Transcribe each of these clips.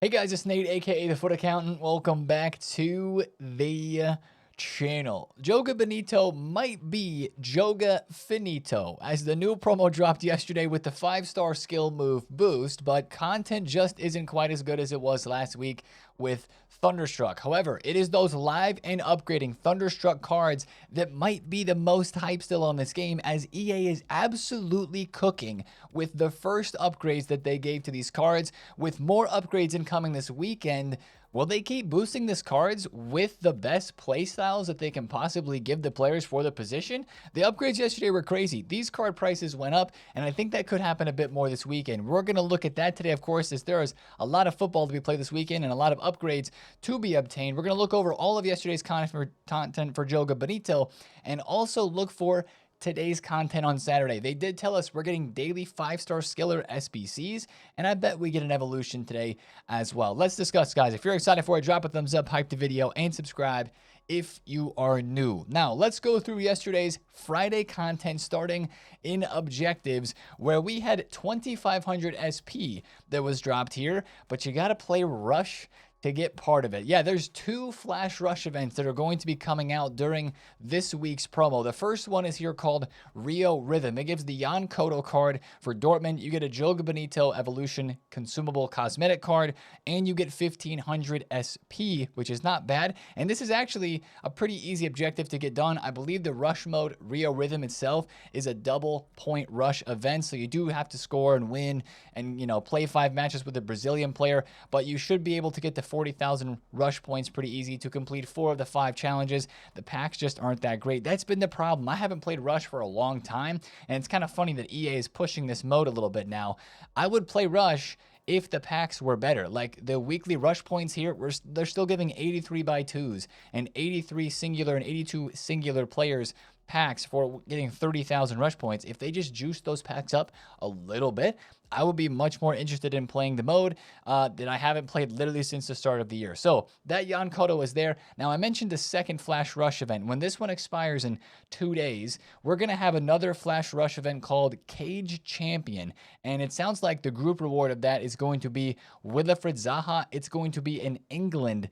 Hey guys, it's Nate, aka TheFutAccountant. Welcome back to the channel. Joga Benito might be Joga Finito, as the new promo dropped yesterday with the 5-star skill move boost, but content just isn't quite as good as it was last week with Thunderstruck. However, it is those live and upgrading Thunderstruck cards that might be the most hype still on this game, as EA is absolutely cooking with the first upgrades that they gave to these cards, with more upgrades incoming this weekend. Will they keep boosting these cards with the best playstyles that they can possibly give the players for the position? The upgrades yesterday were crazy. These card prices went up, and I think that could happen a bit more this weekend. We're going to look at that today, of course, as there is a lot of football to be played this weekend and a lot of upgrades to be obtained. We're going to look over all of yesterday's content for Joga Benito and also look for today's content on Saturday. They did tell us we're getting daily 5-star skiller SBCs, and I bet we get an evolution today as well. Let's discuss, guys. If you're excited for it, drop a thumbs up, hype the video, and subscribe if you are new. Now, let's go through yesterday's Friday content, starting in objectives, where we had 2,500 SP that was dropped here, but you got to play Rush to get part of it. Yeah, there's 2 Flash Rush events that are going to be coming out during this week's promo. The first one is here called Rio Rhythm. It gives the Jan Koto card for Dortmund. You get a Joga Benito Evolution consumable cosmetic card, and you get 1,500 SP, which is not bad. And this is actually a pretty easy objective to get done. I believe the Rush mode, Rio Rhythm itself, is a double point rush event, so you do have to score and win and, play 5 matches with a Brazilian player, but you should be able to get the 40,000 rush points pretty easy to complete 4 of the 5 challenges. The packs just aren't that great. That's been the problem. I haven't played Rush for a long time, and it's kind of funny that EA is pushing this mode a little bit now. I would play Rush if the packs were better. Like the weekly rush points here, they're still giving 83 by 2s and 83 singular and 82 singular players packs for getting 30,000 rush points. If they just juice those packs up a little bit, I would be much more interested in playing the mode that I haven't played literally since the start of the year. So that Jan Koto is there. Now, I mentioned the second Flash Rush event. When this one expires in 2 days, we're going to have another Flash Rush event called Cage Champion. And it sounds like the group reward of that is going to be Wilfried Zaha. It's going to be an England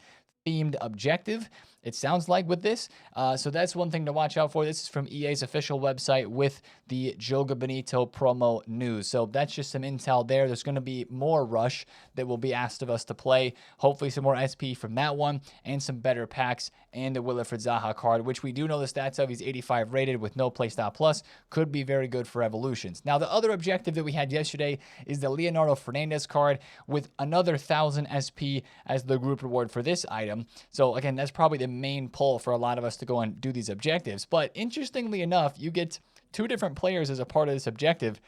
themed objective, it sounds like, with this. So that's one thing to watch out for. This is from EA's official website with the Joga Benito promo news. So that's just some intel there. There's going to be more Rush that will be asked of us to play. Hopefully some more SP from that one and some better packs and the Wilfried Zaha card, which we do know the stats of. He's 85 rated with no playstyle plus. Could be very good for evolutions. Now, the other objective that we had yesterday is the Leonardo Fernandez card with another 1,000 SP as the group reward for this item. So again, that's probably the main pull for a lot of us to go and do these objectives. But interestingly enough, you get 2 different players as a part of this objective,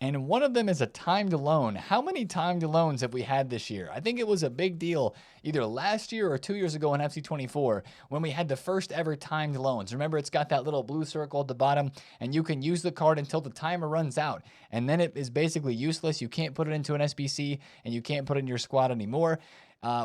and one of them is a timed loan. How many timed loans have we had this year? I think it was a big deal either last year or 2 years ago in FC24 when we had the first ever timed loans. Remember, it's got that little blue circle at the bottom, and you can use the card until the timer runs out, and then it is basically useless. You can't put it into an SBC, and you can't put it in your squad anymore.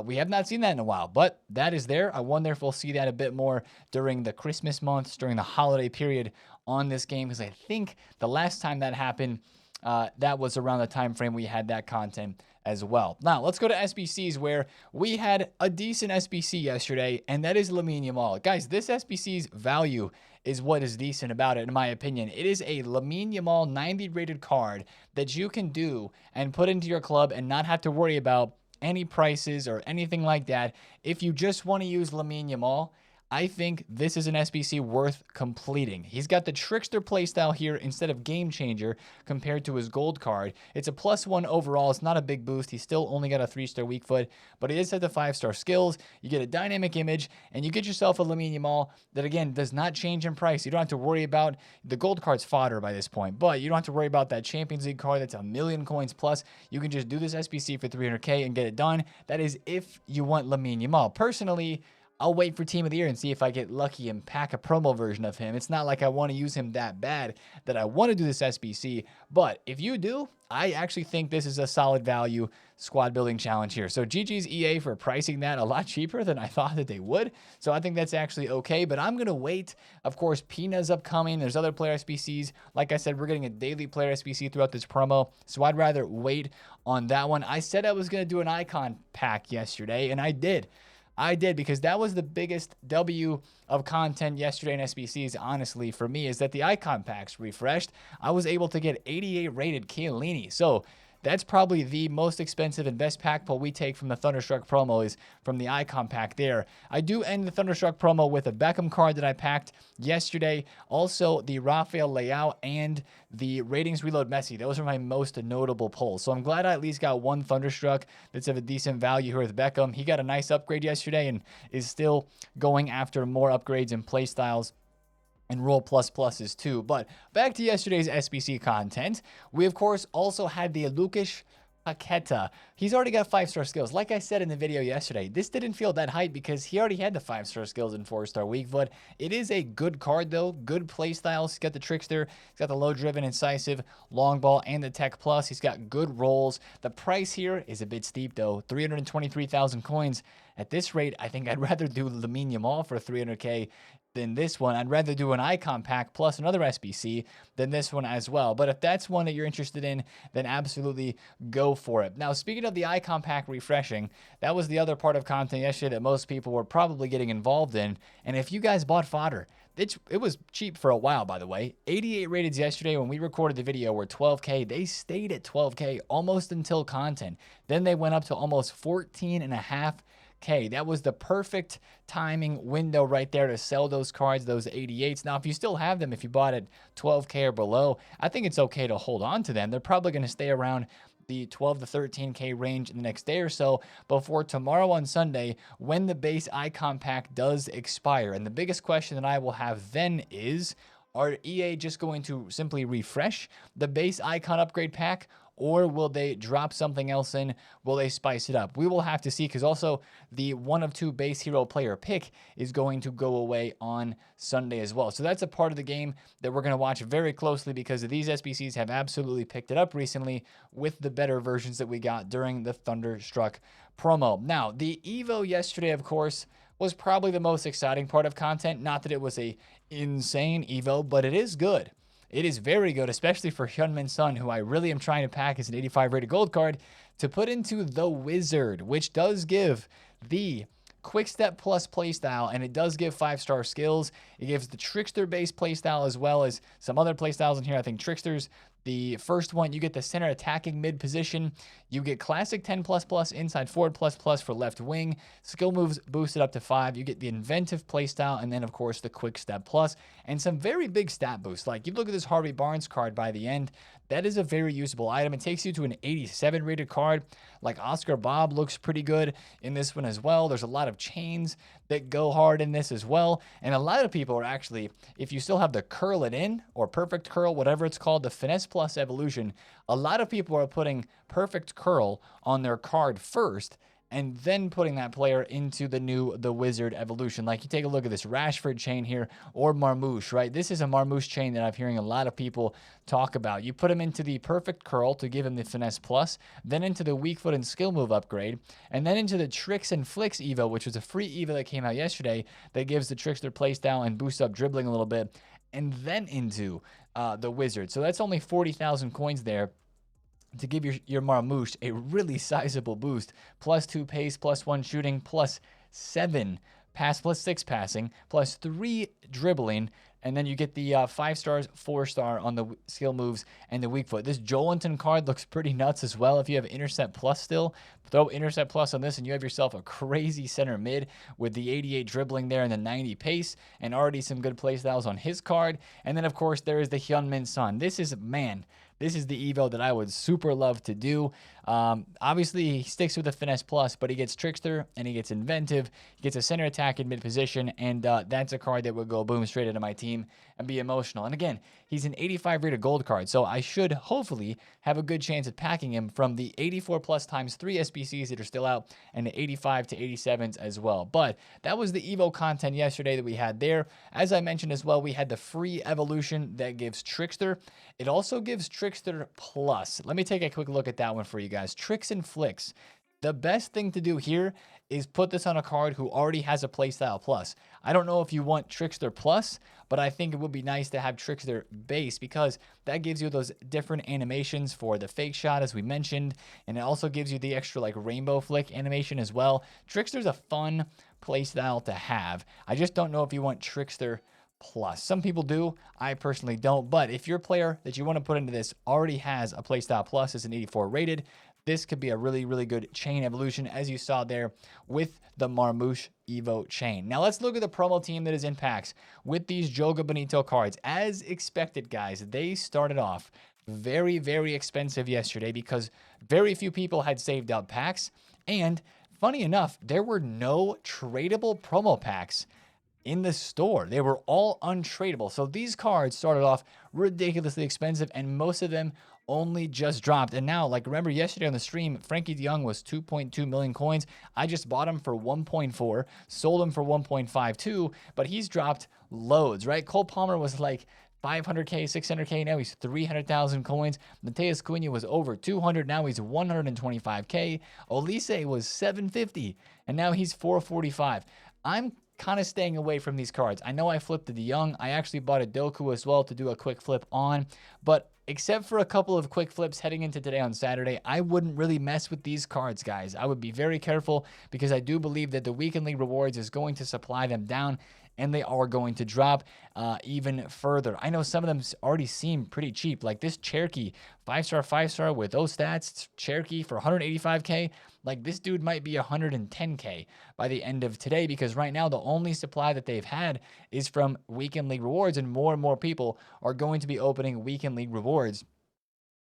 We have not seen that in a while, but that is there. I wonder if we'll see that a bit more during the Christmas months, during the holiday period on this game, because I think the last time that happened, that was around the time frame we had that content as well. Now, let's go to SBCs, where we had a decent SBC yesterday, and that is Lamine Yamal. Guys, this SBC's value is what is decent about it, in my opinion. It is a Lamine Yamal 90 rated card that you can do and put into your club and not have to worry about any prices or anything like that. If you just want to use Lamine Yamal, I think this is an SBC worth completing. He's got the Trickster playstyle here instead of Game Changer compared to his gold card. It's a +1 overall. It's not a big boost. He's still only got a 3-star weak foot, but it is at the 5-star skills. You get a dynamic image, and you get yourself a Lamine Yamal that, again, does not change in price. You don't have to worry about the gold card's fodder by this point, but you don't have to worry about that Champions League card that's 1,000,000 coins plus. You can just do this SBC for 300K and get it done. That is if you want Lamine Yamal. Personally, I'll wait for Team of the Year and see if I get lucky and pack a promo version of him. It's not like I want to use him that bad that I want to do this SBC, but if you do, I actually think this is a solid value squad building challenge here. So GG's EA for pricing that a lot cheaper than I thought that they would. So I think that's actually okay, but I'm going to wait. Of course, Pina's upcoming. There's other player SBCs. Like I said, we're getting a daily player SBC throughout this promo, so I'd rather wait on that one. I said I was going to do an icon pack yesterday, and I did. Because that was the biggest W of content yesterday in SBCs, honestly, for me, is that the icon packs refreshed. I was able to get 88 rated Chiellini. So that's probably the most expensive and best pack pull we take from the Thunderstruck promo is from the icon pack there. I do end the Thunderstruck promo with a Beckham card that I packed yesterday. Also, the Rafael Leao and the Ratings Reload Messi. Those are my most notable pulls. So I'm glad I at least got one Thunderstruck that's of a decent value here with Beckham. He got a nice upgrade yesterday and is still going after more upgrades and play styles and roll pluses too. But back to yesterday's SBC content. We, of course, also had the Lucas Paqueta. He's already got 5-star skills. Like I said in the video yesterday, this didn't feel that hype because he already had the 5-star skills in 4-star week, but it is a good card though. Good play styles. He's got the Trickster. He's got the low driven, incisive, long ball, and the Tech Plus. He's got good rolls. The price here is a bit steep though. 323,000 coins. At this rate, I think I'd rather do Lamine Yamal for 300k than this one. I'd rather do an icon pack plus another SBC than this one as well. But if that's one that you're interested in, then absolutely go for it. Now, speaking of the icon pack refreshing, that was the other part of content yesterday that most people were probably getting involved in. And if you guys bought fodder, it was cheap for a while, by the way. 88 rateds yesterday when we recorded the video were 12k. They stayed at 12k almost until content. Then they went up to almost 14.5k. That was the perfect timing window right there to sell those cards, those 88s. Now, if you still have them, if you bought at 12k or below, I think it's okay to hold on to them. They're probably going to stay around the 12 to 13k range in the next day or so before tomorrow on Sunday when the base icon pack does expire. And the biggest question that I will have then is, are EA just going to simply refresh the base icon upgrade pack, or will they drop something else in? Will they spice it up? We will have to see, because also the 1 of 2 base hero player pick is going to go away on Sunday as well. So that's a part of the game that we're going to watch very closely, because these SBCs have absolutely picked it up recently with the better versions that we got during the Thunderstruck promo. Now, the Evo yesterday, of course, was probably the most exciting part of content. Not that it was a insane Evo, but it is good. It is very good, especially for Hyunmin Son, who I really am trying to pack as an 85 rated gold card to put into the Wizard, which does give the Quick Step Plus playstyle, and it does give 5-star skills. It gives the Trickster base playstyle as well as some other playstyles in here. I think Trickster's the first one. You get the center attacking mid position. You get classic 10++ inside forward ++ for left wing. Skill moves boosted up to 5. You get the inventive playstyle, and then of course the Quick Step Plus and some very big stat boosts. Like you look at this Harvey Barnes card by the end. That is a very usable item. It takes you to an 87 rated card. Like Oscar Bob looks pretty good in this one as well. There's a lot of chains that go hard in this as well. And a lot of people are actually, if you still have the curl it in or perfect curl, whatever it's called, the Finesse Plus evolution, a lot of people are putting perfect curl on their card first and then putting that player into the Wizard evolution. Like you take a look at this Rashford chain here, or Marmouche, right? This is a Marmouche chain that I'm hearing a lot of people talk about. You put him into the perfect curl to give him the Finesse Plus, then into the weak foot and skill move upgrade, and then into the Tricks and Flicks Evo, which was a free Evo that came out yesterday that gives the Trickster playstyle and boosts up dribbling a little bit, and then into the Wizard. So that's only 40,000 coins there to give your Marmouche a really sizable boost. +2 pace, +1 shooting, +7 pass, +6 passing, +3 dribbling, and then you get the 5 stars, 4 star on the skill moves and the weak foot. This Joelinton card looks pretty nuts as well. If you have Intercept Plus still, throw Intercept Plus on this and you have yourself a crazy center mid with the 88 dribbling there and the 90 pace, and already some good playstyles on his card. And then, of course, there is the Hyunmin Son. This is the Evo that I would super love to do. Obviously, he sticks with the Finesse Plus, but he gets Trickster and he gets Inventive. He gets a center attack in mid position, and that's a card that would go boom straight into my team and be emotional. And again, he's an 85 rated gold card, so I should hopefully have a good chance at packing him from the 84 plus times 3 SBCs that are still out and the 85 to 87s as well. But that was the Evo content yesterday that we had there. As I mentioned as well, we had the free evolution that gives Trickster. It also gives Trickster Plus. Let me take a quick look at that one for you guys. Tricks and Flicks. The best thing to do here is put this on a card who already has a playstyle plus. I don't know if you want Trickster Plus, but I think it would be nice to have Trickster Base because that gives you those different animations for the fake shot, as we mentioned, and it also gives you the extra like rainbow flick animation as well. Trickster's a fun playstyle to have. I just don't know if you want Trickster Plus. Some people do. I personally don't. But if your player that you want to put into this already has a playstyle plus, is an 84 rated, this could be a really, really good chain evolution, as you saw there with the Marmouche Evo chain. Now let's look at the promo team that is in packs with these Joga Bonito cards. As expected, guys, they started off very, very expensive yesterday because very few people had saved up packs. And funny enough, there were no tradable promo packs in the store. They were all untradeable. So these cards started off ridiculously expensive, and most of them only just dropped. And now, like, remember yesterday on the stream, Frankie de Jong was 2.2 million coins. I just bought him for 1.4, sold him for 1.52, but he's dropped loads, right? Cole Palmer was like 500K, 600K. Now he's 300,000 coins. Mateus Cunha was over 200. Now he's 125K. Olise was 750, and now he's 445. I'm kind of staying away from these cards. I know I flipped the de Jong. I actually bought a Doku as well to do a quick flip on, but except for a couple of quick flips heading into today on Saturday, I wouldn't really mess with these cards, guys. I would be very careful because I do believe that the Weekend League rewards is going to supply them down, and they are going to drop even further. I know some of them already seem pretty cheap, like this Cherokee 5-star with those stats, Cherokee for 185K. Like, this dude might be 110K by the end of today, because right now the only supply that they've had is from Weekend League rewards, and more people are going to be opening Weekend League rewards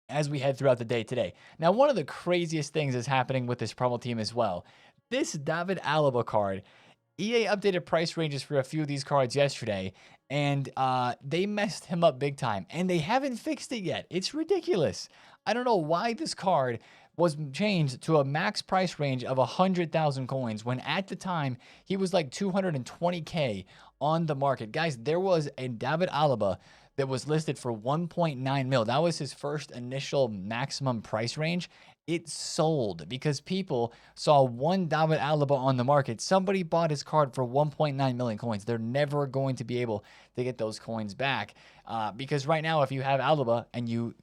as we head throughout the day today. Now, one of the craziest things is happening with this promo team as well. This David Alaba card, EA updated price ranges for a few of these cards yesterday, and they messed him up big time, and they haven't fixed it yet. It's ridiculous. I don't know why this card was changed to a max price range of 100,000 coins when at the time he was like 220K on the market. Guys, there was a David Alaba that was listed for 1.9 mil. That was his first initial maximum price range. It sold because people saw one David Alaba on the market. Somebody bought his card for 1.9 million coins. They're never going to be able to get those coins back because right now, if you have Alaba and you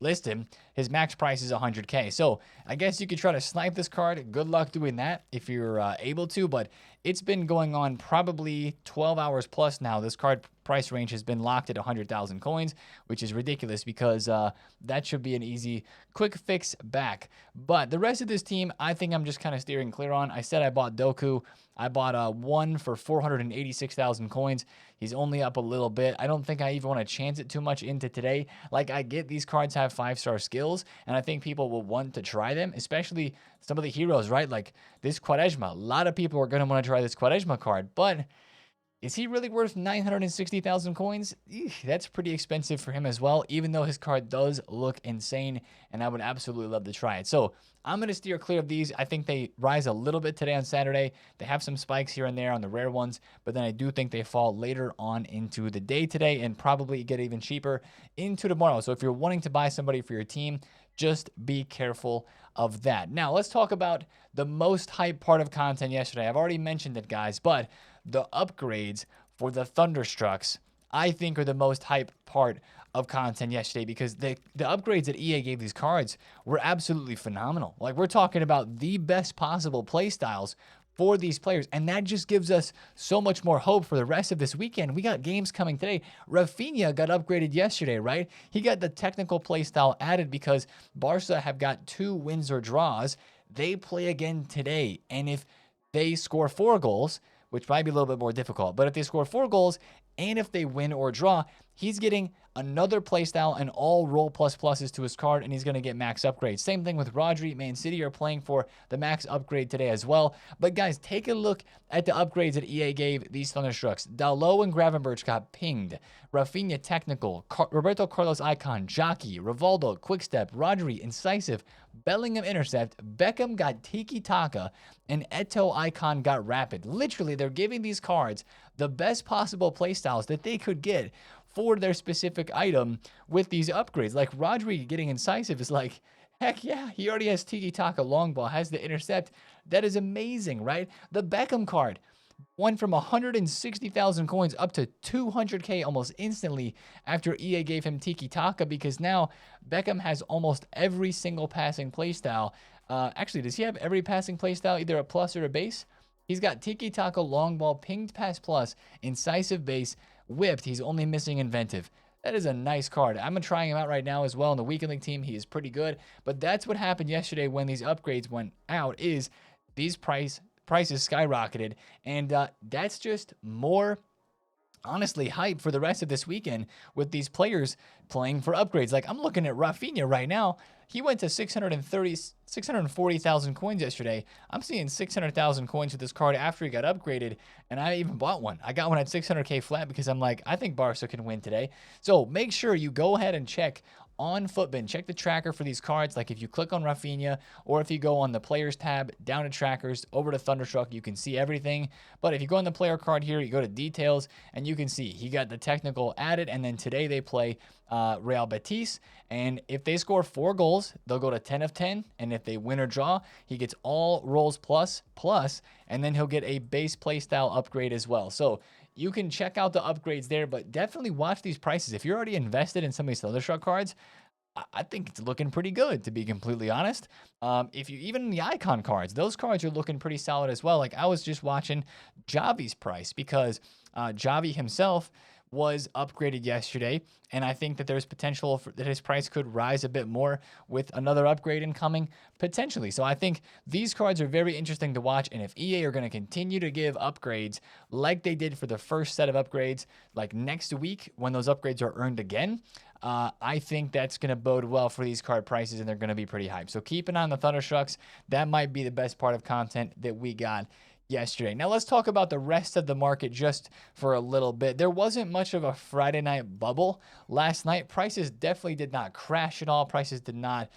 list him, his max price is 100K. So I guess you could try to snipe this card. Good luck doing that if you're able to, but it's been going on probably 12 hours plus now. This card price range has been locked at 100,000 coins, which is ridiculous because that should be an easy, quick fix back. But the rest of this team, I think I'm just kind of steering clear on. I said I bought Doku. I bought one for 486,000 coins. He's only up a little bit. I don't think I even want to chance it too much into today. Like, I get these cards have 5-star skills, and I think people will want to try them, especially some of the heroes, right? Like this Quaresma. A lot of people are going to want to try this Quaresma card, but is he really worth 960,000 coins? That's pretty expensive for him as well, even though his card does look insane, and I would absolutely love to try it. So I'm going to steer clear of these. I think they rise a little bit today on Saturday. They have some spikes here and there on the rare ones, but then I do think they fall later on into the day today and probably get even cheaper into tomorrow. So if you're wanting to buy somebody for your team, just be careful of that. Now, let's talk about the most hype part of content yesterday. I've already mentioned it, guys, but the upgrades for the Thunderstrucks, I think, are the most hype part of content yesterday because the upgrades that EA gave these cards were absolutely phenomenal. Like, we're talking about the best possible play styles for these players, and that just gives us so much more hope for the rest of this weekend. We got games coming today. Rafinha got upgraded yesterday, right? He got the technical play style added because Barca have got 2 wins or draws. They play again today, and if they score 4 goals, which might be a little bit more difficult, but if they score 4 goals And if they win or draw, he's getting another playstyle and all roll plus pluses to his card, and he's going to get max upgrades. Same thing with Rodri. Man City are playing for the max upgrade today as well. But guys, take a look at the upgrades that EA gave these Thunderstrucks. Dalot and Gravenberch got pinged. Rafinha technical. Roberto Carlos icon. Jockey. Rivaldo quickstep. Rodri incisive. Bellingham intercept. Beckham got tiki taka. And Eto icon got rapid. Literally, they're giving these cards the best possible playstyles that they could get for their specific item with these upgrades. Like Rodri getting incisive is like, heck yeah, he already has tiki taka long ball, has the intercept. That is amazing, right? The Beckham card went from 160,000 coins up to 200k almost instantly after EA gave him tiki taka, because now Beckham has almost every single passing playstyle. Actually, does he have every passing playstyle, either a plus or a base? He's got tiki taka long ball, pinged pass plus, incisive base, whipped. He's only missing inventive. That is a nice card. I'm trying him out right now as well in the weekend league team. He is pretty good. But that's what happened yesterday when these upgrades went out, is these prices skyrocketed. And that's just more, honestly, hype for the rest of this weekend with these players playing for upgrades. Like, I'm looking at Rafinha right now. He went to 640,000 coins yesterday. I'm seeing 600,000 coins with this card after he got upgraded, and I even bought one. I got one at 600k flat because I'm like, I think Barca can win today. So make sure you go ahead and check on Futbin. Check the tracker for these cards. Like if you click on Rafinha, or if you go on the players tab, down to trackers, over to Thunderstruck, you can see everything. But if you go on the player card here, you go to details, and you can see he got the technical added, and then today they play Real Betis, and if they score 4 goals, they'll go to 10 of 10, and if they win or draw, he gets all rolls plus, and then he'll get a base playstyle upgrade as well. So you can check out the upgrades there, but definitely watch these prices. If you're already invested in some of these Thunderstruck cards, I think it's looking pretty good, to be completely honest. If you even the icon cards, those cards are looking pretty solid as well. Like I was just watching Javi's price, because Javi himself was upgraded yesterday, and I think that there's potential that his price could rise a bit more with another upgrade incoming potentially. So I think these cards are very interesting to watch, and if EA are going to continue to give upgrades like they did for the first set of upgrades, like next week when those upgrades are earned again, I think that's going to bode well for these card prices, and they're going to be pretty hyped. So keep an eye on the Thunderstrucks. That might be the best part of content that we got yesterday. Now let's talk about the rest of the market just for a little bit. There wasn't much of a Friday night bubble last night. Prices definitely did not crash at all. Prices did not,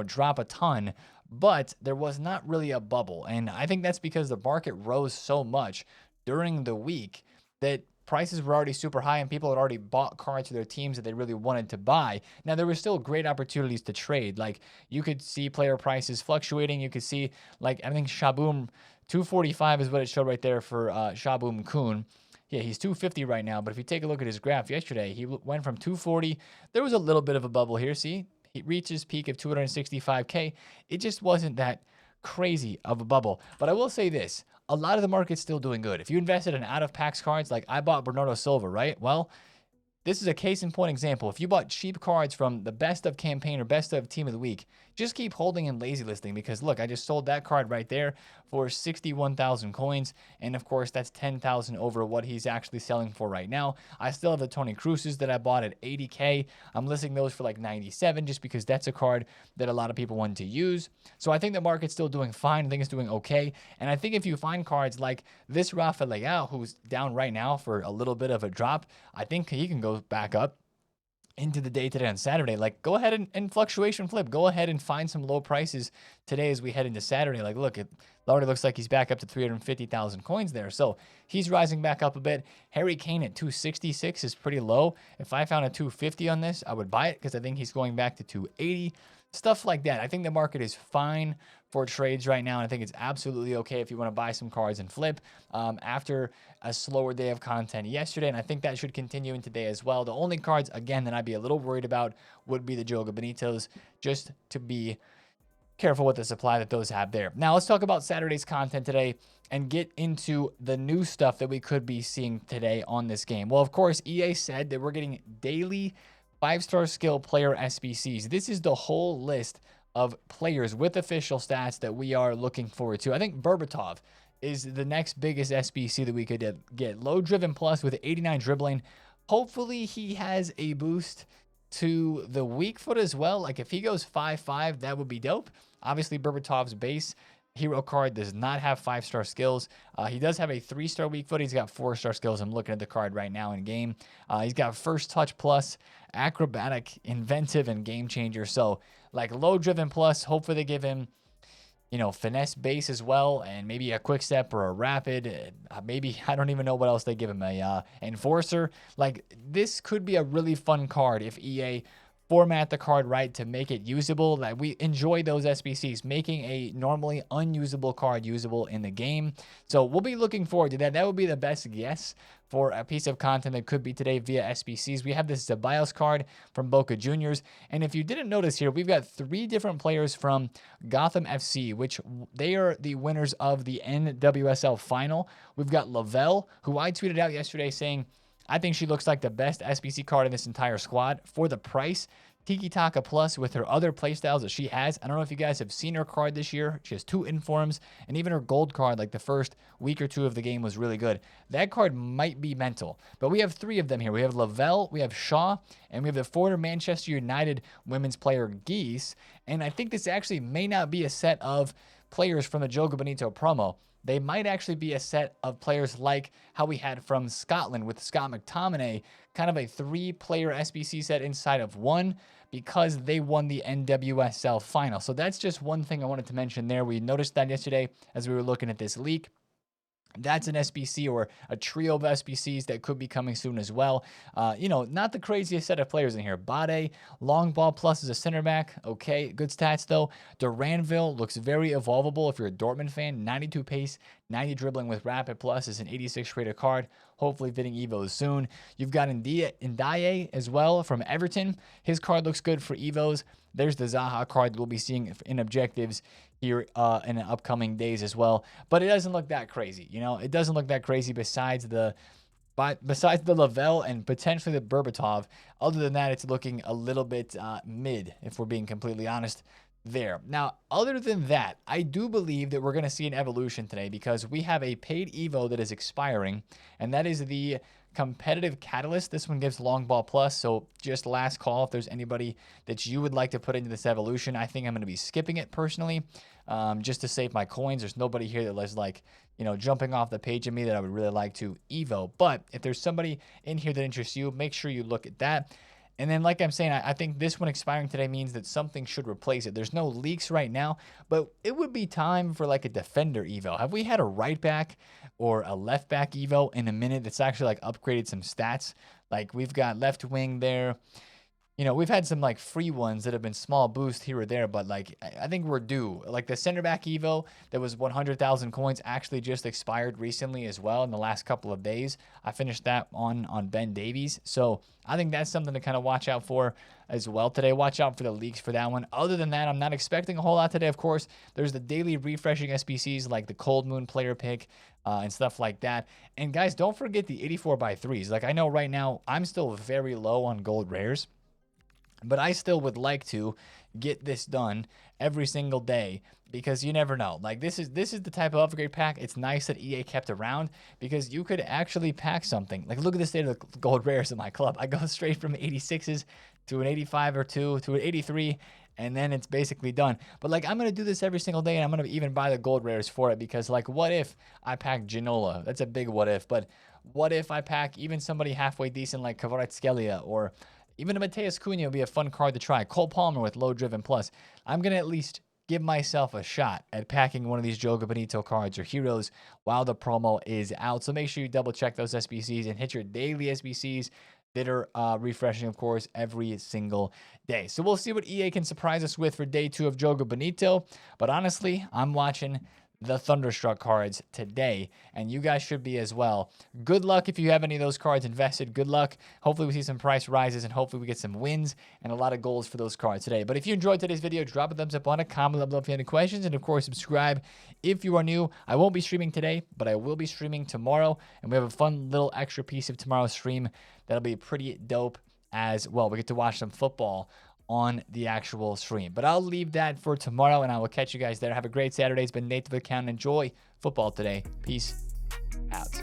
drop a ton, but there was not really a bubble. And I think that's because the market rose so much during the week that prices were already super high, and people had already bought cards for their teams that they really wanted to buy. Now, there were still great opportunities to trade. Like, you could see player prices fluctuating. You could see, like, I think Shaboom 245 is what it showed right there for Shaboom Kun. Yeah, he's 250 right now, but if you take a look at his graph yesterday, he went from 240. There was a little bit of a bubble here. See, he reached his peak of 265K. It just wasn't that crazy of a bubble. But I will say this, a lot of the market's still doing good. If you invested in out-of-packs cards, like I bought Bernardo Silva, right? Well, this is a case in point example. If you bought cheap cards from the best of campaign or best of team of the week, just keep holding and lazy listing, because look, I just sold that card right there for 61,000 coins. And of course, that's 10,000 over what he's actually selling for right now. I still have the Toni Kroos's that I bought at 80K. I'm listing those for like 97 just because that's a card that a lot of people want to use. So I think the market's still doing fine. I think it's doing okay. And I think if you find cards like this Rafa Leao, who's down right now for a little bit of a drop, I think he can go back up into the day today on Saturday. Like, go ahead and fluctuation flip. Go ahead and find some low prices today as we head into Saturday. Like, look, it already looks like he's back up to 350,000 coins there. So he's rising back up a bit. Harry Kane at 266 is pretty low. If I found a 250 on this, I would buy it because I think he's going back to 280. Stuff like that. I think the market is fine for trades right now, and I think it's absolutely okay if you want to buy some cards and flip after a slower day of content yesterday, and I think that should continue in today as well. The only cards, again, that I'd be a little worried about would be the Joga Benitos, just to be careful with the supply that those have there. Now, let's talk about Saturday's content today and get into the new stuff that we could be seeing today on this game. Well, of course, EA said that we're getting daily 5-star skill player SBCs. This is the whole list of players with official stats that we are looking forward to. I think Berbatov is the next biggest SBC that we could get. Low driven plus with 89 dribbling. Hopefully he has a boost to the weak foot as well. Like if he goes 5-5, that would be dope. Obviously, Berbatov's base hero card does not have 5-star skills. He does have a 3-star weak foot. He's got 4-star skills. I'm looking at the card right now in game. He's got first touch plus, acrobatic, inventive, and game changer. So like low driven plus, hopefully they give him, you know, finesse base as well, and maybe a quick step or a rapid. Maybe, I don't even know what else they give him, a enforcer. Like this could be a really fun card if EA format the card right to make it usable. Like we enjoy those SBCs, making a normally unusable card usable in the game. So we'll be looking forward to that. That would be the best guess for a piece of content that could be today via SBCs. We have this Zeballos card from Boca Juniors. And if you didn't notice here, we've got 3 different players from Gotham FC, which they are the winners of the NWSL final. We've got Lavelle, who I tweeted out yesterday saying, I think she looks like the best SBC card in this entire squad for the price. Tiki Taka Plus with her other playstyles that she has. I don't know if you guys have seen her card this year. She has 2 informs, and even her gold card, like the first week or 2 of the game, was really good. That card might be mental, but we have 3 of them here. We have Lavelle, we have Shaw, and we have the former Manchester United women's player Geese. And I think this actually may not be a set of players from the Joga Bonito promo. They might actually be a set of players like how we had from Scotland with Scott McTominay, kind of a 3-player SBC set inside of 1 because they won the NWSL final. So that's just one thing I wanted to mention there. We noticed that yesterday as we were looking at this leak. That's an SBC or a trio of SBCs that could be coming soon as well. You know, not the craziest set of players in here. Bade, long ball plus is a center back. Okay, good stats though. Duranville looks very evolvable if you're a Dortmund fan. 92 pace, 90 dribbling with rapid plus is an 86 rated card. Hopefully fitting Evos soon. You've got Ndiaye as well from Everton. His card looks good for Evos. There's the Zaha card that we'll be seeing in objectives here in the upcoming days as well. But it doesn't look that crazy. You know, it doesn't look that crazy besides the Lavelle and potentially the Berbatov. Other than that, it's looking a little bit mid, if we're being completely honest there. Now, other than that, I do believe that we're going to see an evolution today because we have a paid Evo that is expiring, and that is the competitive catalyst. This one gives long ball plus, so just last call if there's anybody that you would like to put into this evolution. I think I'm going to be skipping it personally, just to save my coins. There's nobody here that was like, you know, jumping off the page of me that I would really like to Evo. But if there's somebody in here that interests you, make sure you look at that. And then, like I'm saying, I think this one expiring today means that something should replace it. There's no leaks right now, but it would be time for like a defender Evo. Have we had a right back or a left back Evo in a minute that's actually like upgraded some stats? Like we've got left wing there. You know, we've had some like free ones that have been small boosts here or there, but like I think we're due. Like the center back Evo that was 100,000 coins actually just expired recently as well in the last couple of days. I finished that on Ben Davies. So I think that's something to kind of watch out for as well today. Watch out for the leaks for that one. Other than that, I'm not expecting a whole lot today. Of course, there's the daily refreshing SBCs like the Cold Moon player pick and stuff like that. And guys, don't forget the 84x3s. Like I know right now I'm still very low on gold rares, but I still would like to get this done every single day because you never know. Like this is the type of upgrade pack. It's nice that EA kept around because you could actually pack something. Like look at the state of the gold rares in my club. I go straight from 86s to an 85 or 2 to an 83, and then it's basically done. But like I'm gonna do this every single day, and I'm gonna even buy the gold rares for it because like what if I pack Ginola? That's a big what if. But what if I pack even somebody halfway decent like Kvaratskhelia, or even a Mateus Cunha would be a fun card to try. Cole Palmer with low driven plus. I'm going to at least give myself a shot at packing one of these Joga Bonito cards or heroes while the promo is out. So make sure you double check those SBCs and hit your daily SBCs that are refreshing, of course, every single day. So we'll see what EA can surprise us with for day 2 of Joga Bonito. But honestly, I'm watching the Thunderstruck cards today, and you guys should be as well. Good luck if you have any of those cards invested. Good luck. Hopefully we see some price rises, and hopefully we get some wins and a lot of goals for those cards today. But if you enjoyed today's video, drop a thumbs up on it, comment below if you have any questions, and of course subscribe if you are new. I won't be streaming today, but I will be streaming tomorrow, and we have a fun little extra piece of tomorrow's stream that'll be pretty dope as well. We get to watch some football on the actual stream. But I'll leave that for tomorrow, and I will catch you guys there. Have a great Saturday. It's been Nate the Accountant. Enjoy football today. Peace out.